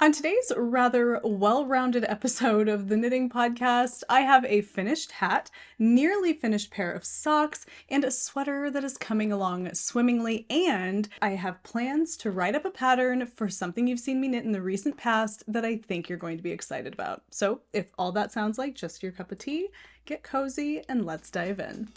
On today's rather well-rounded episode of the Knitting Podcast, I have a finished hat, nearly finished pair of socks, and a sweater that is coming along swimmingly, and I have plans to write up a pattern for something you've seen me knit in the recent past that I think you're going to be excited about. So if all that sounds like just your cup of tea, get cozy and let's dive in.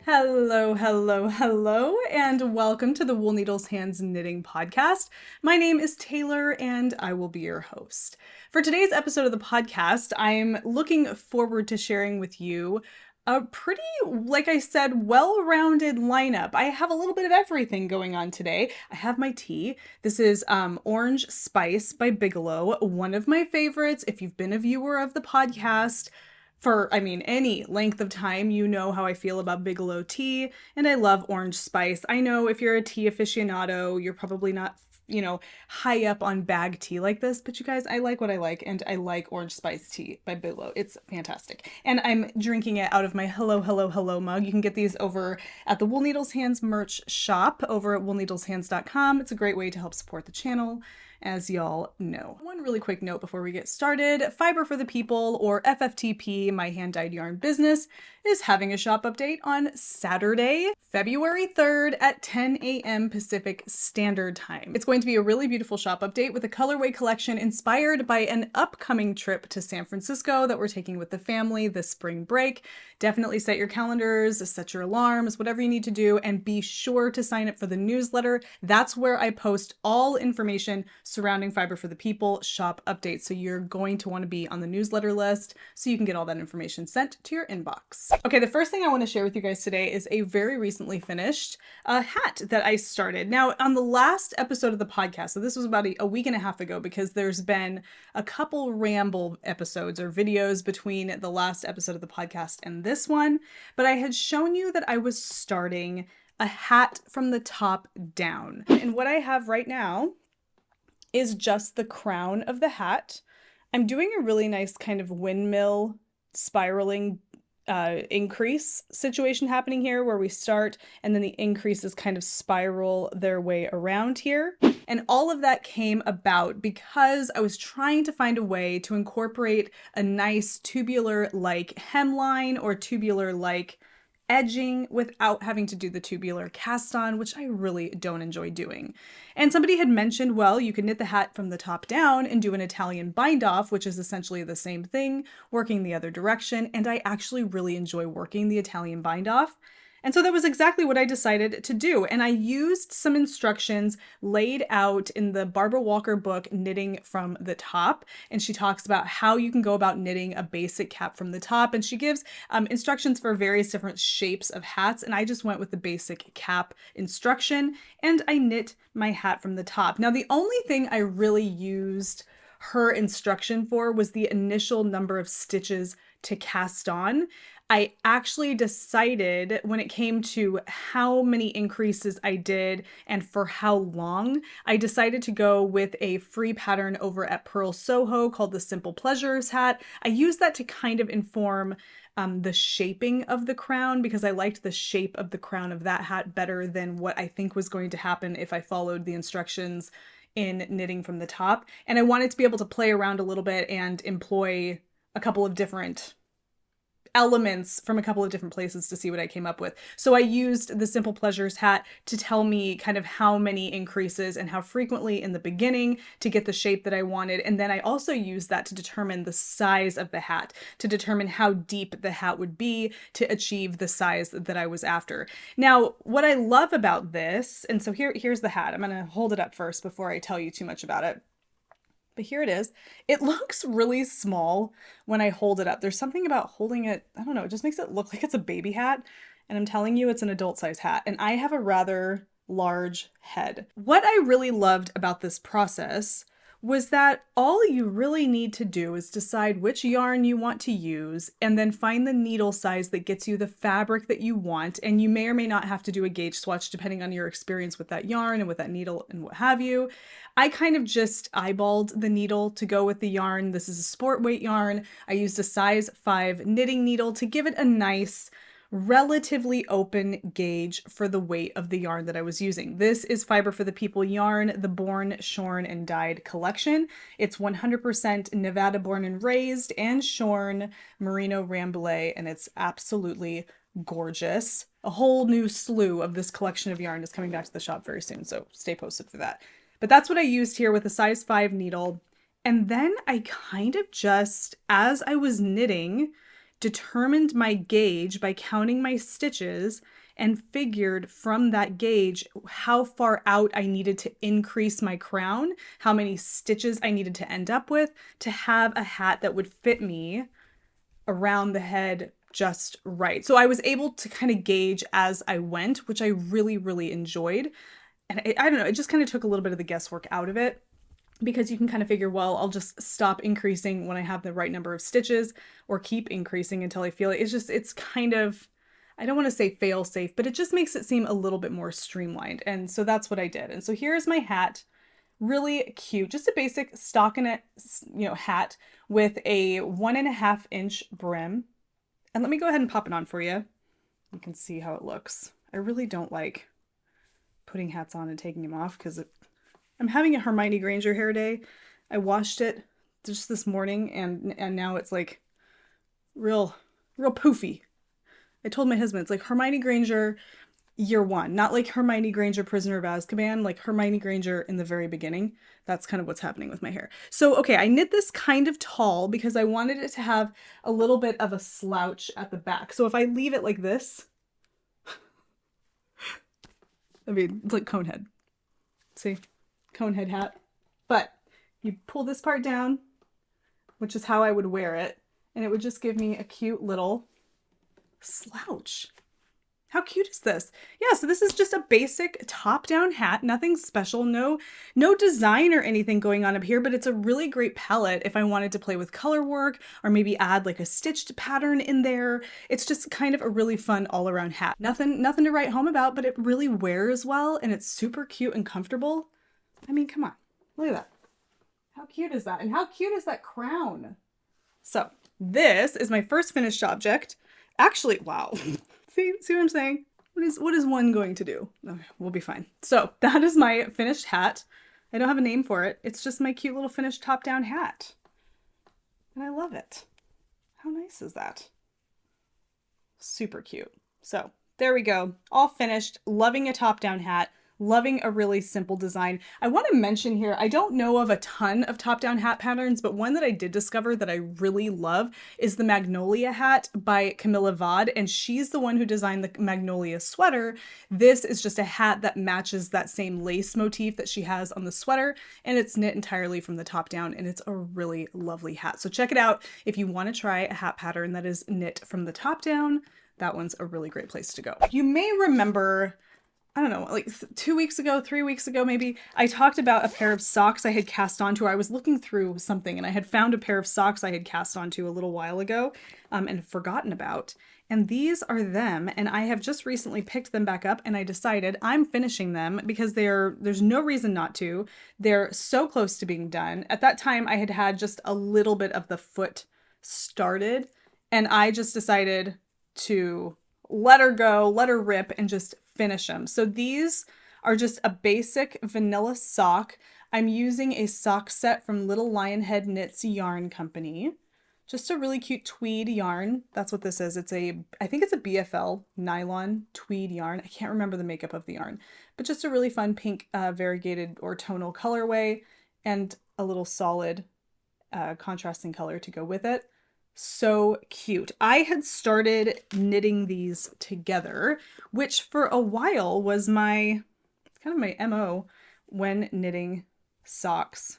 Hello, and welcome to the Wool Needles Hands Knitting Podcast. My name is Taylor, and I will be your host. For today's episode of the podcast, I'm looking forward to sharing with you a pretty, like I said, well-rounded lineup. I have a little bit of everything going on today. I have my tea. This is Orange Spice by Bigelow, one of my favorites. If you've been a viewer of the podcast, for, any length of time, you know how I feel about Bigelow tea, and I love Orange Spice. I know if you're a tea aficionado, you're probably not, high up on bag tea like this, but you guys, I like what I like, and I like Orange Spice tea by Bigelow. It's fantastic. And I'm drinking it out of my hello mug. You can get these over at the Wool Needles Hands merch shop over at woolneedleshands.com. It's a great way to help support the channel, as y'all know. One really quick note before we get started, Fiber for the People, or FFTP, my hand-dyed yarn business, is having a shop update on Saturday, February 3rd at 10 a.m. Pacific Standard Time. It's going to be a really beautiful shop update with a colorway collection inspired by an upcoming trip to San Francisco that we're taking with the family this spring break. Definitely set your calendars, set your alarms, whatever you need to do, and be sure to sign up for the newsletter. That's where I post all information surrounding Fiber for the People shop updates. So you're going to want to be on the newsletter list so you can get all that information sent to your inbox. Okay, the first thing I want to share with you guys today is a very recently finished hat that I started. Now, on the last episode of the podcast, so this was about a week and a half ago, because there's been a couple ramble episodes or videos between the last episode of the podcast and this one, but I had shown you that I was starting a hat from the top down. And what I have right now is just the crown of the hat. I'm doing a really nice kind of windmill spiraling increase situation happening here, where we start and then the increases kind of spiral their way around here. And all of that came about because I was trying to find a way to incorporate a nice tubular-like hemline or tubular-like edging without having to do the tubular cast on, which I really don't enjoy doing. And somebody had mentioned, well, you could knit the hat from the top down and do an Italian bind off, which is essentially the same thing, working the other direction. And I actually really enjoy working the Italian bind off. And so that was exactly what I decided to do. And I used some instructions laid out in the Barbara Walker book, Knitting from the Top. And she talks about how you can go about knitting a basic cap from the top. And she gives instructions for various different shapes of hats. And I just went with the basic cap instruction and I knit my hat from the top. Now, the only thing I really used her instruction for was the initial number of stitches to cast on. I actually decided when it came to how many increases I did and for how long, I decided to go with a free pattern over at Purl Soho called the Simple Pleasures hat. I used that to kind of inform the shaping of the crown, because I liked the shape of the crown of that hat better than what I think was going to happen if I followed the instructions in Knitting from the Top. And I wanted to be able to play around a little bit and employ a couple of different elements from a couple of different places to see what I came up with. So I used the Simple Pleasures hat to tell me kind of how many increases and how frequently in the beginning to get the shape that I wanted. And then I also used that to determine the size of the hat, to determine how deep the hat would be to achieve the size that I was after. Now, what I love about this, and so here's the hat. I'm going to hold it up first before I tell you too much about it. But here it is. It looks really small when I hold it up. There's something about holding it, I don't know, it just makes it look like it's a baby hat. And I'm telling you, it's an adult size hat. And I have a rather large head. What I really loved about this process was that all you really need to do is decide which yarn you want to use and then find the needle size that gets you the fabric that you want. And you may or may not have to do a gauge swatch depending on your experience with that yarn and with that needle and what have you. I kind of just eyeballed the needle to go with the yarn. This is a sport weight yarn. I used a size 5 knitting needle to give it a nice relatively open gauge for the weight of the yarn that I was using. This is Fiber for the People yarn, the Born, Shorn, and Dyed collection. It's 100% Nevada born and raised and shorn Merino Rambouillet, and it's absolutely gorgeous. A whole new slew of this collection of yarn is coming back to the shop very soon, so stay posted for that. But that's what I used here with a size 5 needle. And then I kind of just, as I was knitting, determined my gauge by counting my stitches and figured from that gauge how far out I needed to increase my crown, how many stitches I needed to end up with to have a hat that would fit me around the head just right. So I was able to kind of gauge as I went, which I really, really enjoyed. And I don't know, it just kind of took a little bit of the guesswork out of it, because you can kind of figure, well, I'll just stop increasing when I have the right number of stitches, or keep increasing until I feel it. It's kind of, I don't want to say fail safe, but it just makes it seem a little bit more streamlined. And so that's what I did. And so here's my hat. Really cute, just a basic stockinette, hat with a 1.5 inch brim. And let me go ahead and pop it on for you. You can see how it looks. I really don't like putting hats on and taking them off because I'm having a Hermione Granger hair day. I washed it just this morning and now it's like real poofy. I told my husband, it's like Hermione Granger year 1, not like Hermione Granger Prisoner of Azkaban, like Hermione Granger in the very beginning. That's kind of what's happening with my hair. So, okay, I knit this kind of tall because I wanted it to have a little bit of a slouch at the back. So if I leave it like this, I mean, it's like Conehead. See? Conehead hat. But you pull this part down, which is how I would wear it, and it would just give me a cute little slouch. How cute is this? Yeah, so this is just a basic top-down hat, nothing special, no design or anything going on up here, but it's a really great palette if I wanted to play with color work or maybe add like a stitched pattern in there. It's just kind of a really fun all-around hat. Nothing to write home about, but it really wears well and it's super cute and comfortable. I mean, come on, look at that. How cute is that? And how cute is that crown? So this is my first finished object. Actually, wow. See what I'm saying? What is one going to do? Okay, we'll be fine. So that is my finished hat. I don't have a name for it. It's just my cute little finished top-down hat. And I love it. How nice is that? Super cute. So there we go. All finished. Loving a top-down hat. Loving a really simple design. I want to mention here, I don't know of a ton of top-down hat patterns, but one that I did discover that I really love is the Magnolia Hat by Camilla Vod, and she's the one who designed the Magnolia sweater. This is just a hat that matches that same lace motif that she has on the sweater, and it's knit entirely from the top down, and it's a really lovely hat. So check it out if you want to try a hat pattern that is knit from the top down. That one's a really great place to go. You may remember, I don't know, like 2 weeks ago, 3 weeks ago maybe, I talked about a pair of socks I had cast onto. I was looking through something and I had found a pair of socks I had cast onto a little while ago and forgotten about. And these are them, and I have just recently picked them back up and I decided I'm finishing them because there's no reason not to. They're so close to being done. At that time I had just a little bit of the foot started and I just decided to let her go, let her rip, and just finish them. So these are just a basic vanilla sock. I'm using a sock set from Little Lionhead Knits Yarn Company. Just a really cute tweed yarn. That's what this is. I think it's a BFL nylon tweed yarn. I can't remember the makeup of the yarn, but just a really fun pink variegated or tonal colorway and a little solid contrasting color to go with it. So cute. I had started knitting these together, which for a while was kind of my MO when knitting socks.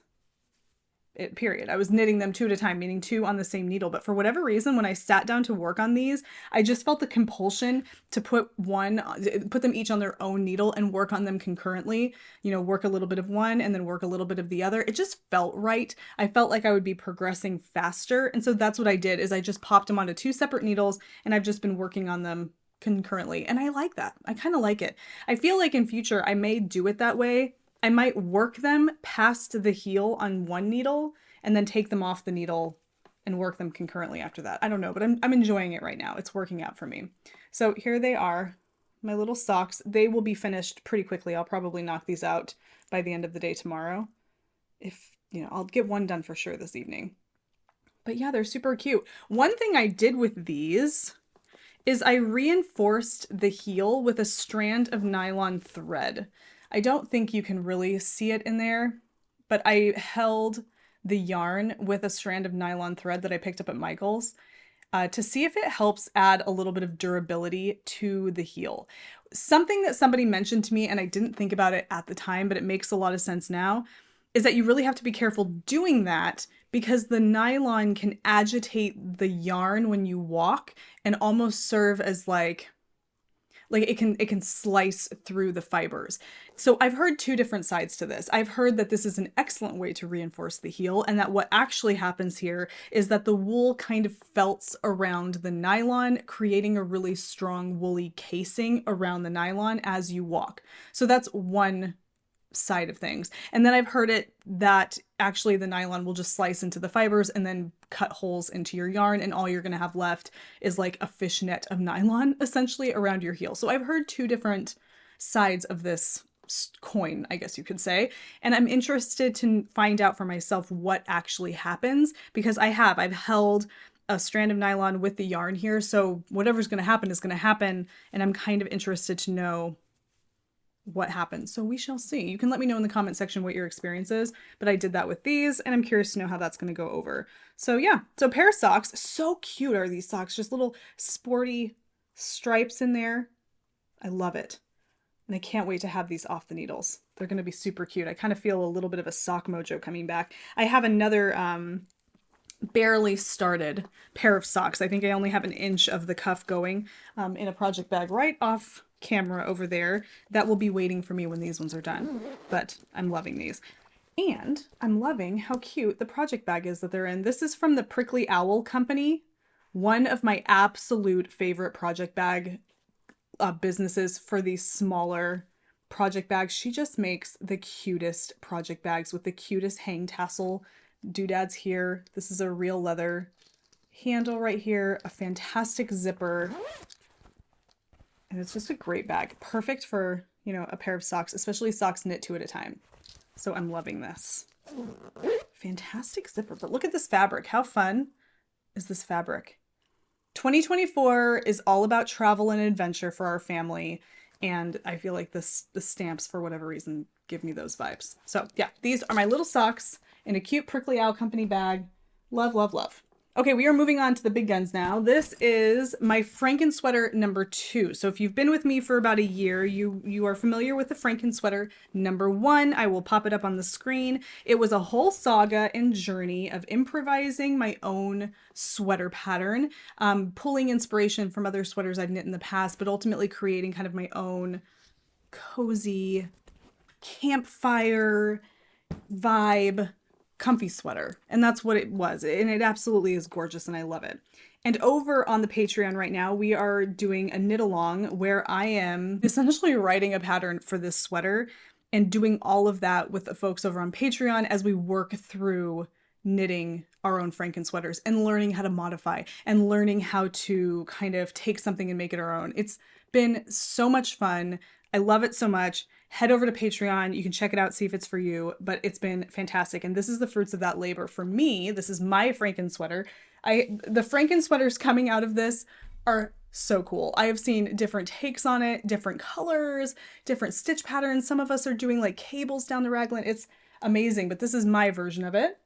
Period. I was knitting them 2 at a time, meaning 2 on the same needle. But for whatever reason, when I sat down to work on these, I just felt the compulsion to put them each on their own needle and work on them concurrently. Work a little bit of one and then work a little bit of the other. It just felt right. I felt like I would be progressing faster. And so that's what I did, is I just popped them onto 2 separate needles and I've just been working on them concurrently. And I like that. I kind of like it. I feel like in future, I may do it that way. I might work them past the heel on one needle and then take them off the needle and work them concurrently after that. I don't know, but I'm enjoying it right now. It's working out for me. So here they are, my little socks. They will be finished pretty quickly. I'll probably knock these out by the end of the day tomorrow. If, I'll get one done for sure this evening. But yeah, they're super cute. One thing I did with these is I reinforced the heel with a strand of nylon thread. I don't think you can really see it in there, but I held the yarn with a strand of nylon thread that I picked up at Michael's to see if it helps add a little bit of durability to the heel. Something that somebody mentioned to me, and I didn't think about it at the time, but it makes a lot of sense now, is that you really have to be careful doing that because the nylon can agitate the yarn when you walk and almost serve as like it can slice through the fibers. So I've heard two different sides to this. I've heard that this is an excellent way to reinforce the heel, and that what actually happens here is that the wool kind of felts around the nylon, creating a really strong woolly casing around the nylon as you walk. So that's one side of things. And then I've heard it that actually the nylon will just slice into the fibers and then cut holes into your yarn, and all you're going to have left is like a fishnet of nylon essentially around your heel. So I've heard two different sides of this coin, I guess you could say, and I'm interested to find out for myself what actually happens, because I've held a strand of nylon with the yarn here, so whatever's going to happen is going to happen, and I'm kind of interested to know what happens. So we shall see. You can let me know in the comment section what your experience is, but I did that with these and I'm curious to know how that's going to go over. So yeah, so a pair of socks. So cute are these socks, just little sporty stripes in there. I love it. And I can't wait to have these off the needles. They're going to be super cute. I kind of feel a little bit of a sock mojo coming back. I have another barely started pair of socks. I think I only have an inch of the cuff going in a project bag right off camera over there that will be waiting for me when these ones are done. But I'm loving these. And I'm loving how cute the project bag is that they're in. This is from the Prickly Owl Company. One of my absolute favorite project bag businesses for these smaller project bags. She just makes the cutest project bags with the cutest hang tassel doodads here. This is a real leather handle right here, a fantastic zipper. And it's just a great bag. Perfect for, a pair of socks, especially socks knit two at a time. So I'm loving this. Fantastic zipper. But look at this fabric. How fun is this fabric? 2024 is all about travel and adventure for our family. And I feel like the stamps, for whatever reason, give me those vibes. So yeah, these are my little socks in a cute Prickly Owl Company bag. Love, love, love. Okay, we are moving on to the big guns now. This is my Frankensweater number 2. So if you've been with me for about a year, you are familiar with the Frankensweater number 1. I will pop it up on the screen. It was a whole saga and journey of improvising my own sweater pattern, pulling inspiration from other sweaters I've knit in the past, but ultimately creating kind of my own cozy campfire vibe comfy sweater. And that's what it was. And it absolutely is gorgeous and I love it. And over on the Patreon right now, we are doing a knit along where I am essentially writing a pattern for this sweater and doing all of that with the folks over on Patreon as we work through knitting our own Frankensweaters and learning how to modify and learning how to kind of take something and make it our own. It's been so much fun. I love it so much. Head over to Patreon. You can check it out, see if it's for you, but it's been fantastic. And this is the fruits of that labor. For me, this is my Frankensweater. The Frankensweaters coming out of this are so cool. I have seen different takes on it, different colors, different stitch patterns. Some of us are doing like cables down the raglan. It's amazing, but this is my version of it.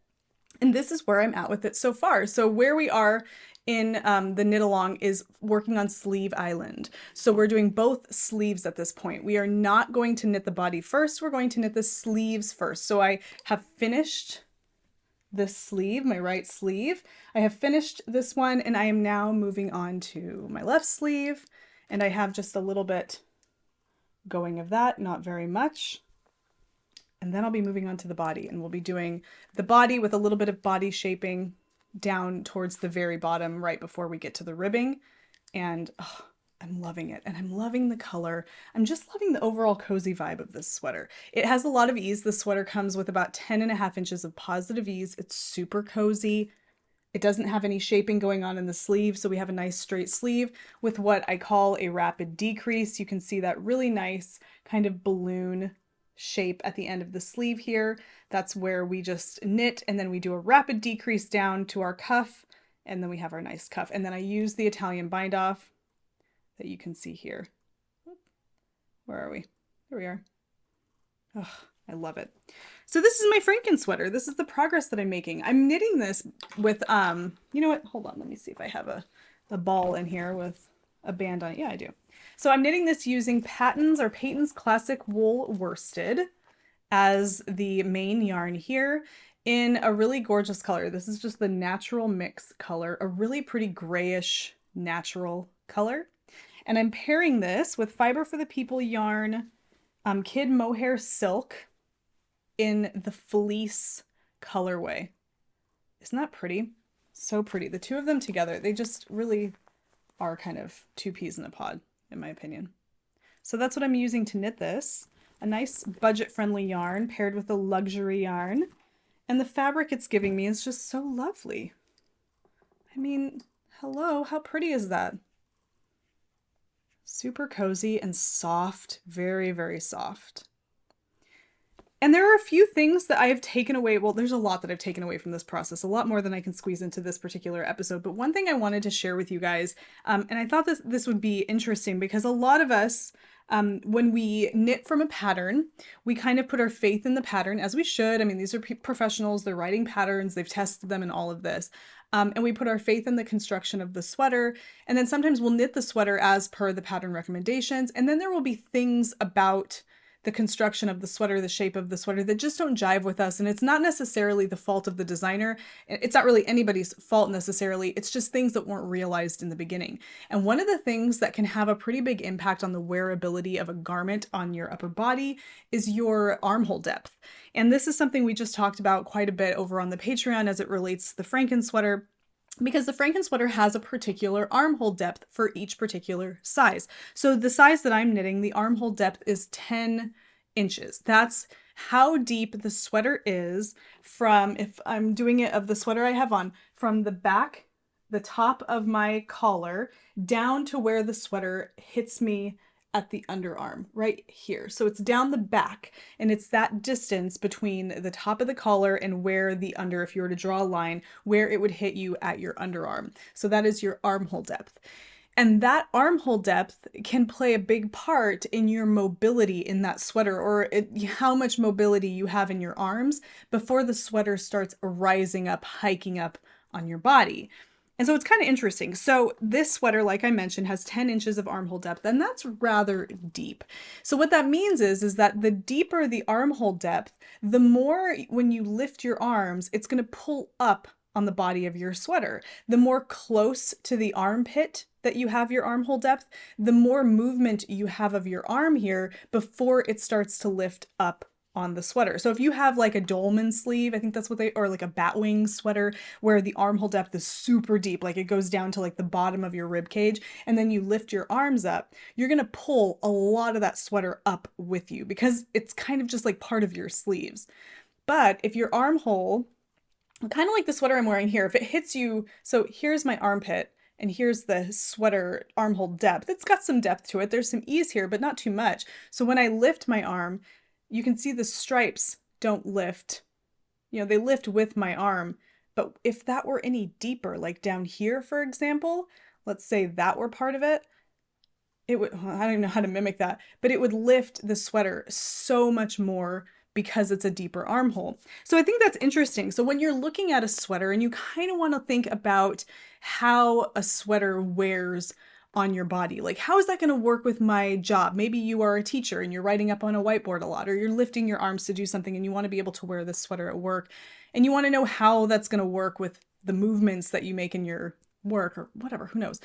And this is where I'm at with it so far. So where we are in the knit along is working on Sleeve Island. So we're doing both sleeves at this point. We are not going to knit the body first. We're going to knit the sleeves first. So I have finished this sleeve, my right sleeve. I have finished this one and I am now moving on to my left sleeve. And I have just a little bit going of that, not very much. And then I'll be moving on to the body and we'll be doing the body with a little bit of body shaping down towards the very bottom right before we get to the ribbing. And oh, I'm loving it. And I'm loving the color. I'm just loving the overall cozy vibe of this sweater. It has a lot of ease. The sweater comes with about 10.5 inches of positive ease. It's super cozy. It doesn't have any shaping going on in the sleeve, so we have a nice straight sleeve with what I call a rapid decrease. You can see that really nice kind of balloon shape at the end of the sleeve here. That's where we just knit and then we do a rapid decrease down to our cuff, and then we have our nice cuff. And then I use the Italian bind off that you can see here. Where are we? There we are. Oh, I love it. So this is my Frankensweater. This is the progress that I'm making. I'm knitting this with, you know what? Hold on. Let me see if I have a ball in here with a band on it. Yeah, I do. So I'm knitting this using Peyton's Classic Wool Worsted as the main yarn here in a really gorgeous color. This is just the natural mix color, a really pretty grayish natural color. And I'm pairing this with Fiber for the People yarn, Kid Mohair Silk in the fleece colorway. Isn't that pretty? So pretty. The two of them together, they just really are kind of two peas in a pod, in my opinion. So that's what I'm using to knit this. A nice budget-friendly yarn paired with a luxury yarn. And the fabric it's giving me is just so lovely. I mean, hello, how pretty is that? Super cozy and soft, very, very soft. And there are a few things that I have taken away. Well, there's a lot that I've taken away from this process, a lot more than I can squeeze into this particular episode. But one thing I wanted to share with you guys, and I thought this would be interesting because a lot of us, when we knit from a pattern, we kind of put our faith in the pattern, as we should. I mean, these are professionals, they're writing patterns, they've tested them and all of this. And we put our faith in the construction of the sweater. And then sometimes we'll knit the sweater as per the pattern recommendations. And then there will be things about the construction of the sweater, the shape of the sweater that just don't jive with us. And it's not necessarily the fault of the designer. It's not really anybody's fault necessarily. It's just things that weren't realized in the beginning. And one of the things that can have a pretty big impact on the wearability of a garment on your upper body is your armhole depth. And this is something we just talked about quite a bit over on the Patreon as it relates to the Frankensweater, because the Frankensweater has a particular armhole depth for each particular size. So the size that I'm knitting, the armhole depth is 10 inches. That's how deep the sweater is from, if I'm doing it of the sweater I have on, from the back, the top of my collar, down to where the sweater hits me at the underarm, right here. So it's down the back, and it's that distance between the top of the collar and where the under, if you were to draw a line, where it would hit you at your underarm. So that is your armhole depth. And that armhole depth can play a big part in your mobility in that sweater, or how much mobility you have in your arms before the sweater starts rising up, hiking up on your body. And so it's kind of interesting. So this sweater, like I mentioned, has 10 inches of armhole depth, and that's rather deep. So what that means is that the deeper the armhole depth, the more when you lift your arms, it's going to pull up on the body of your sweater. The more close to the armpit that you have your armhole depth, the more movement you have of your arm here before it starts to lift up on the sweater. So if you have like a dolman sleeve, I think that's what or like a batwing sweater where the armhole depth is super deep, like it goes down to like the bottom of your rib cage, and then you lift your arms up, you're going to pull a lot of that sweater up with you because it's kind of just like part of your sleeves. But if your armhole, kind of like the sweater I'm wearing here, if it hits you, so here's my armpit, and here's the sweater armhole depth. It's got some depth to it. There's some ease here, but not too much. So when I lift my arm, you can see the stripes don't lift. You know, they lift with my arm. But if that were any deeper, like down here, for example, let's say that were part of it, it would, I don't even know how to mimic that, but it would lift the sweater so much more because it's a deeper armhole. So I think that's interesting. So when you're looking at a sweater and you kind of want to think about how a sweater wears on your body, like how is that going to work with my job? Maybe you are a teacher and you're writing up on a whiteboard a lot, or you're lifting your arms to do something and you want to be able to wear this sweater at work, and you want to know how that's going to work with the movements that you make in your work or whatever, who knows.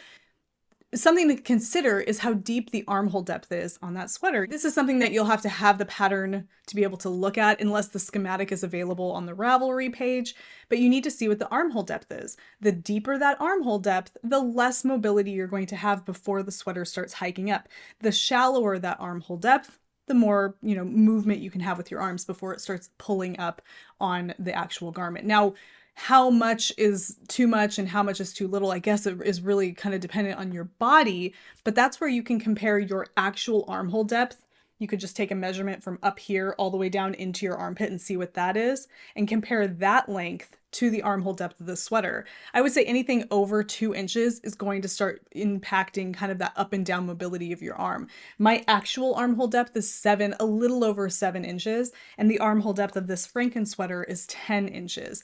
Something to consider is how deep the armhole depth is on that sweater. This is something that you'll have to have the pattern to be able to look at unless the schematic is available on the Ravelry page, but you need to see what the armhole depth is. The deeper that armhole depth, the less mobility you're going to have before the sweater starts hiking up. The shallower that armhole depth, the more, movement you can have with your arms before it starts pulling up on the actual garment. Now, how much is too much and how much is too little, I guess it is really kind of dependent on your body, but that's where you can compare your actual armhole depth. You could just take a measurement from up here all the way down into your armpit and see what that is, and compare that length to the armhole depth of the sweater. I would say anything over 2 inches is going to start impacting kind of that up and down mobility of your arm. My actual armhole depth is a little over 7 inches, and the armhole depth of this Frankensweater is 10 inches.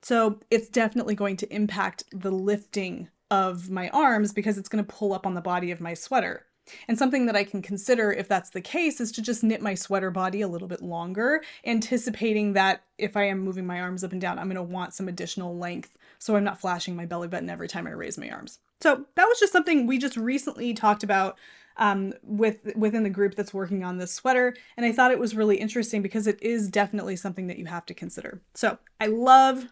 So it's definitely going to impact the lifting of my arms because it's going to pull up on the body of my sweater. And something that I can consider if that's the case is to just knit my sweater body a little bit longer, anticipating that if I am moving my arms up and down, I'm going to want some additional length so I'm not flashing my belly button every time I raise my arms. So that was just something we just recently talked about within the group that's working on this sweater. And I thought it was really interesting because it is definitely something that you have to consider. So I love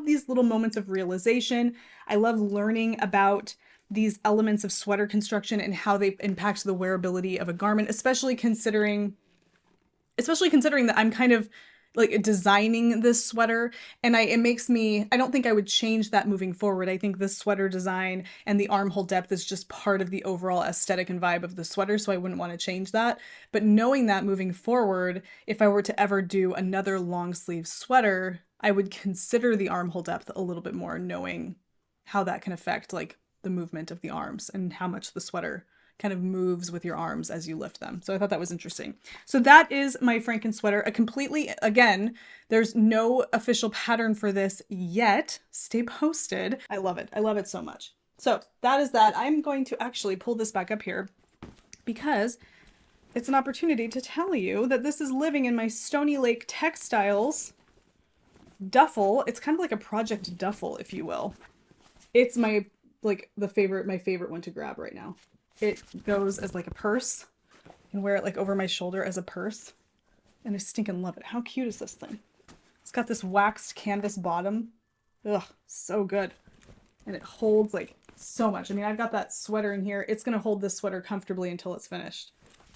these little moments of realization. I love learning about these elements of sweater construction and how they impact the wearability of a garment, especially considering that I'm kind of like designing this sweater, and I don't think I would change that moving forward. I think this sweater design and the armhole depth is just part of the overall aesthetic and vibe of the sweater, so I wouldn't want to change that. But knowing that moving forward, if I were to ever do another long sleeve sweater, I would consider the armhole depth a little bit more, knowing how that can affect like the movement of the arms and how much the sweater kind of moves with your arms as you lift them. So I thought that was interesting. So that is my Frankensweater. Again, there's no official pattern for this yet. Stay posted. I love it. I love it so much. So that is that. I'm going to actually pull this back up here because it's an opportunity to tell you that this is living in my Stony Lake Textiles duffel. It's kind of like a project duffel, if you will. It's my favorite one to grab right now. It goes as like a purse. I can wear it like over my shoulder as a purse. And I stinking love it. How cute is this thing? It's got this waxed canvas bottom. Ugh, so good. And it holds like so much. I mean, I've got that sweater in here. It's going to hold this sweater comfortably until it's finished.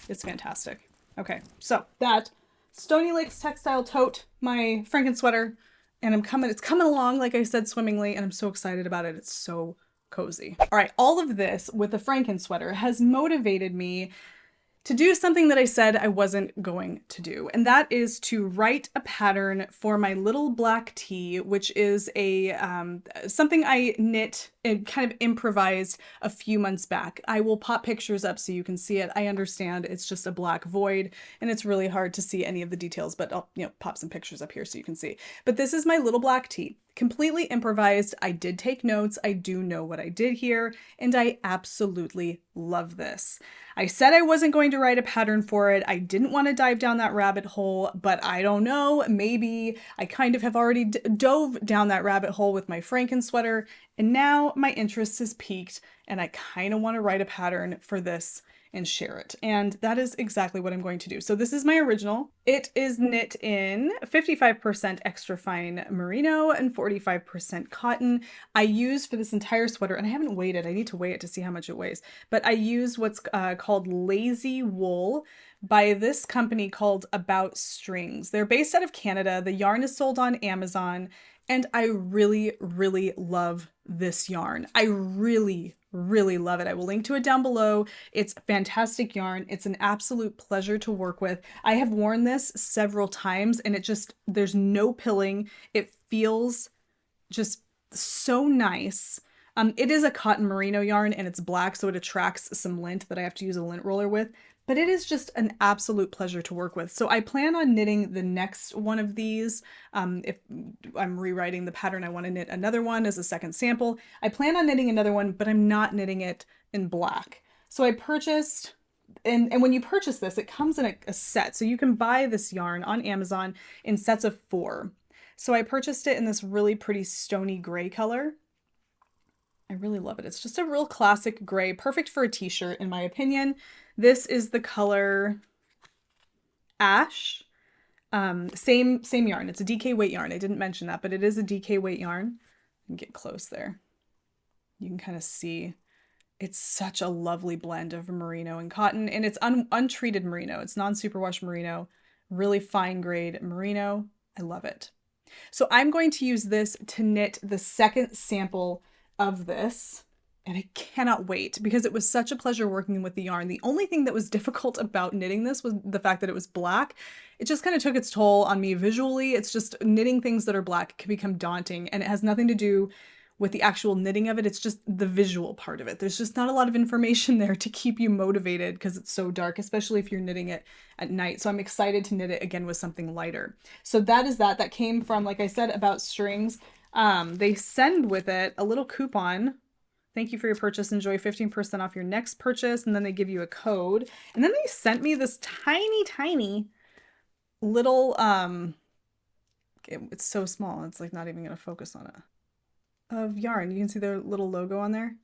It's fantastic. Okay, so that Stony Lake's Textile Tote, my Frankensweater, and it's coming along, like I said, swimmingly, and I'm so excited about it. It's so cozy. All right, all of this with the Frankensweater has motivated me to do something that I said I wasn't going to do, and that is to write a pattern for my little black tee, which is a something I knit and kind of improvised a few months back. I will pop pictures up so you can see it. I understand it's just a black void and it's really hard to see any of the details, but I'll pop some pictures up here so you can see. But this is my little black tee. Completely improvised. I did take notes. I do know what I did here, and I absolutely love this. I said I wasn't going to write a pattern for it. I didn't want to dive down that rabbit hole, but I don't know. Maybe I kind of have already dove down that rabbit hole with my Frankensweater, and now my interest is piqued, and I kind of want to write a pattern for this and share it. And that is exactly what I'm going to do. So this is my original. It is knit in 55% extra fine merino and 45% cotton. I use for this entire sweater, and I haven't weighed it. I need to weigh it to see how much it weighs, but I use what's called lazy wool by this company called About Strings. They're based out of Canada. The yarn is sold on Amazon, and I really, really love this yarn. I really love it. I will link to it down below. It's fantastic yarn. It's an absolute pleasure to work with. I have worn this several times, and there's no pilling. It feels just so nice. It is a cotton merino yarn, and it's black, so it attracts some lint that I have to use a lint roller with. But it is just an absolute pleasure to work with. So I plan on knitting the next one of these. If I'm rewriting the pattern, I want to knit another one as a second sample. I plan on knitting another one, but I'm not knitting it in black. So I purchased, and when you purchase this, it comes in a set. So you can buy this yarn on Amazon in sets of 4. So I purchased it in this really pretty stony gray color. I really love it. It's just a real classic gray, perfect for a t-shirt in my opinion. This is the color Ash. Same yarn. It's a DK weight yarn. I didn't mention that, but it is a DK weight yarn. You can get close there. You can kind of see it's such a lovely blend of merino and cotton, and it's untreated merino. It's non-superwash merino, really fine grade merino. I love it. So I'm going to use this to knit the second sample of this. And I cannot wait because it was such a pleasure working with the yarn. The only thing that was difficult about knitting this was the fact that it was black. It just kind of took its toll on me visually. It's just knitting things that are black can become daunting, and it has nothing to do with the actual knitting of it. It's just the visual part of it. There's just not a lot of information there to keep you motivated because it's so dark, especially if you're knitting it at night. So I'm excited to knit it again with something lighter. So that is that. That came from, like I said, About Strings. They send with it a little coupon. Thank you for your purchase. Enjoy 15% off your next purchase. And then they give you a code. And then they sent me this tiny little, it's so small. It's like not even going to focus on it, of yarn. You can see their little logo on there.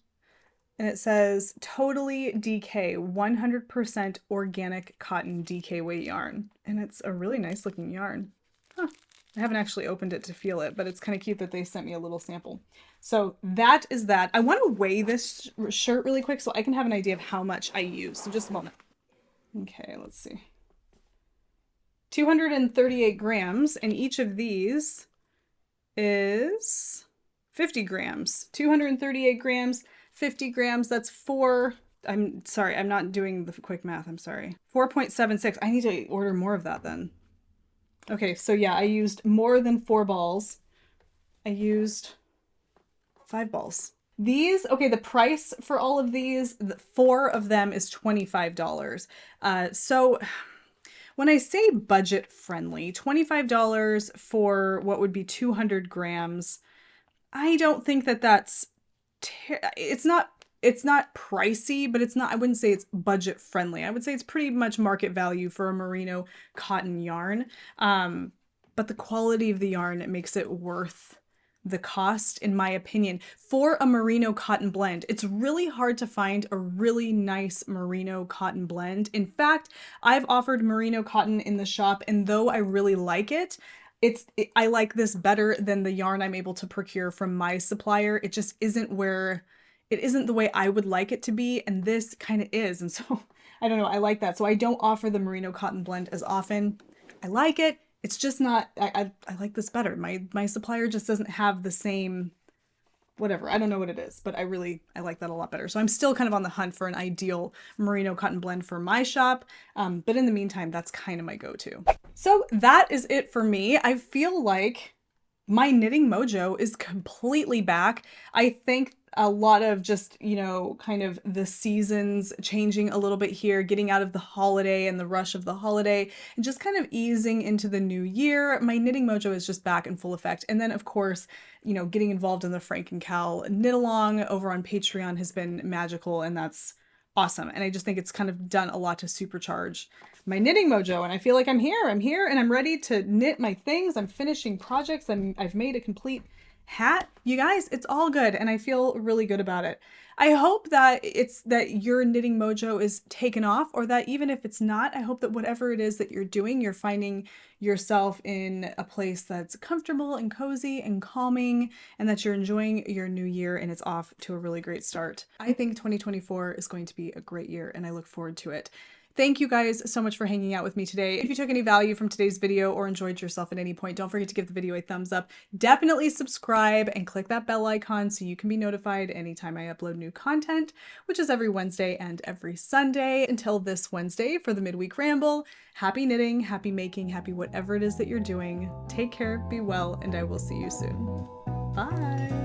And it says Totally DK 100% organic cotton DK weight yarn. And it's a really nice looking yarn. Huh. I haven't actually opened it to feel it, but it's kind of cute that they sent me a little sample. So that is that. I want to weigh this shirt really quick so I can have an idea of how much I use. So just a moment. Okay, let's see. 238 grams, and each of these is 50 grams. 238 grams, 50 grams, that's I'm sorry, I'm not doing the quick math, I'm sorry. 4.76, I need to order more of that then. Okay, so yeah, I used more than 4 balls. I used 5 balls. These, okay, the price for all of these, 4 of them is $25. So when I say budget friendly, $25 for what would be 200 grams, I don't think that that's, it's not pricey, but it's not, I wouldn't say it's budget friendly. I would say it's pretty much market value for a merino cotton yarn. But the quality of the yarn, it makes it worth the cost, in my opinion. For a merino cotton blend, it's really hard to find a really nice merino cotton blend. In fact, I've offered merino cotton in the shop, and though I really like it, I like this better than the yarn I'm able to procure from my supplier. It just isn't it isn't the way I would like it to be, and this kind of is. And so I don't know, I like that. So I don't offer the merino cotton blend as often. I like it. It's just not, I like this better. My supplier just doesn't have the same, whatever. I don't know what it is, but I like that a lot better. So I'm still kind of on the hunt for an ideal merino cotton blend for my shop. But in the meantime, that's kind of my go-to. So that is it for me. I feel like my knitting mojo is completely back. I think a lot of just, you know, kind of the seasons changing a little bit here, getting out of the holiday and the rush of the holiday and just kind of easing into the new year. My knitting mojo is just back in full effect. And then of course, you know, getting involved in the Franken-KAL knit along over on Patreon has been magical, and that's awesome. And I just think it's kind of done a lot to supercharge my knitting mojo. And I feel like I'm here and I'm ready to knit my things. I'm finishing projects. I've made a complete hat. You guys, it's all good, and I feel really good about it. I hope that your knitting mojo is taken off, or that even if it's not, I hope that whatever it is that you're doing, you're finding yourself in a place that's comfortable and cozy and calming, and that you're enjoying your new year and it's off to a really great start. I think 2024 is going to be a great year, and I look forward to it. Thank you guys so much for hanging out with me today. If you took any value from today's video or enjoyed yourself at any point, don't forget to give the video a thumbs up. Definitely subscribe and click that bell icon so you can be notified anytime I upload new content, which is every Wednesday and every Sunday. Until this Wednesday for the midweek ramble, happy knitting, happy making, happy whatever it is that you're doing. Take care, be well, and I will see you soon. Bye.